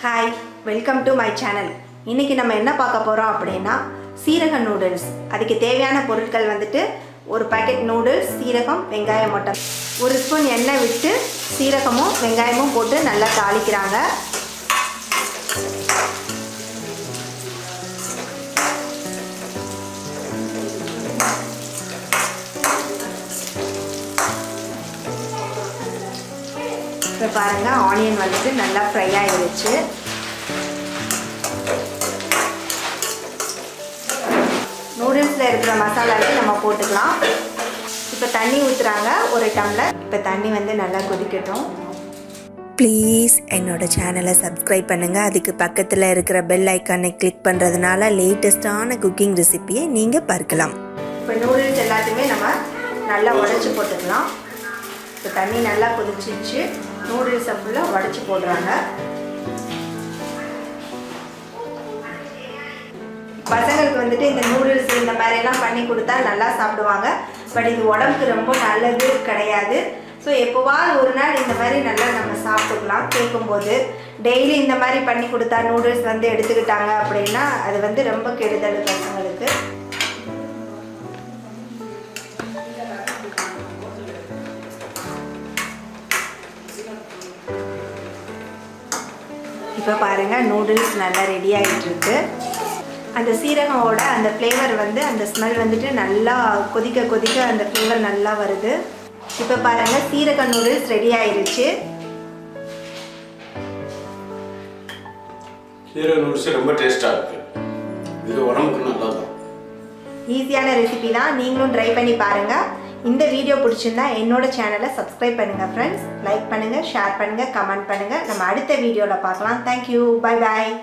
Hi, welcome to my channel. இன்றைக்கி நம்ம என்ன பார்க்க போகிறோம் அப்படின்னா சீரக நூடுல்ஸ். அதுக்கு தேவையான பொருட்கள் வந்துட்டு ஒரு பாக்கெட் நூடுல்ஸ், சீரகம், வெங்காயம் மட்டும். ஒரு ஸ்பூன் எண்ணெய் விட்டு சீரகமும் வெங்காயமும் போட்டு நல்லா தாளிக்கிறாங்க. இப்போ பாருங்கள், ஆனியன் வந்துட்டு நல்லா ஃப்ரை ஆகிடுச்சு. நூடுல்ஸில் இருக்கிற மசாலாவே நம்ம போட்டுக்கலாம். இப்போ தண்ணி ஊற்றுறாங்க, ஒரு டம்ளர். இப்போ தண்ணி வந்து நல்லா கொதிக்கட்டும். ப்ளீஸ் என்னோட சேனலை சப்ஸ்கிரைப் பண்ணுங்கள். அதுக்கு பக்கத்தில் இருக்கிற பெல் ஐக்கானை கிளிக் பண்ணுறதுனால லேட்டஸ்டான குக்கிங் ரெசிபியை நீங்கள் பார்க்கலாம். இப்போ நூடுல்ஸ் எல்லாத்தையுமே நம்ம நல்லா உடைச்சி போட்டுக்கலாம். இப்போ தண்ணி நல்லா கொதிச்சிச்சு. நூடுல்ஸை ஃபுல்லாக உடைச்சி போடுறாங்க. பசங்களுக்கு வந்துட்டு இந்த நூடுல்ஸ் இந்த மாதிரிலாம் பண்ணி கொடுத்தா நல்லா சாப்பிடுவாங்க. பட் இது உடம்புக்கு ரொம்ப நல்லது கிடையாது. ஸோ எப்போவாது ஒரு நாள் இந்த மாதிரி நல்லா நம்ம சாப்பிட்டுக்கலாம். கேட்கும்போது டெய்லி இந்த மாதிரி பண்ணி கொடுத்தா நூடுல்ஸ் வந்து எடுத்துக்கிட்டாங்க அப்படின்னா அது வந்து ரொம்ப கெடுதல் பசங்களுக்கு. இப்போ பாருங்கள், நூடுல்ஸ் நல்லா ரெடி ஆகிட்டுருக்கு. அந்த சீரகமோட அந்த ஃப்ளேவர் வந்து அந்த ஸ்மெல் வந்துட்டு நல்லா கொதிக்க கொதிக்க அந்த ஃப்ளேவர் நல்லா வருது. இப்போ பாருங்கள், சீரக நூடுல்ஸ் ரெடி ஆயிடுச்சு. சீரக நூடுல்ஸ் ரொம்ப டேஸ்ட்டாக இருக்குது. இது உடம்புக்கு நல்லது. ஈஸியான ரெசிபி தான், நீங்களும் ட்ரை பண்ணி பாருங்கள். இந்த வீடியோ பிடிச்சிருந்தா என்னோட சேனலை சப்ஸ்கிரைப் பண்ணுங்கள் ஃப்ரெண்ட்ஸ். லைக் பண்ணுங்கள், ஷேர் பண்ணுங்கள், கமெண்ட் பண்ணுங்கள். நம்ம அடுத்த வீடியோவில் பார்க்கலாம். Thank you, bye bye.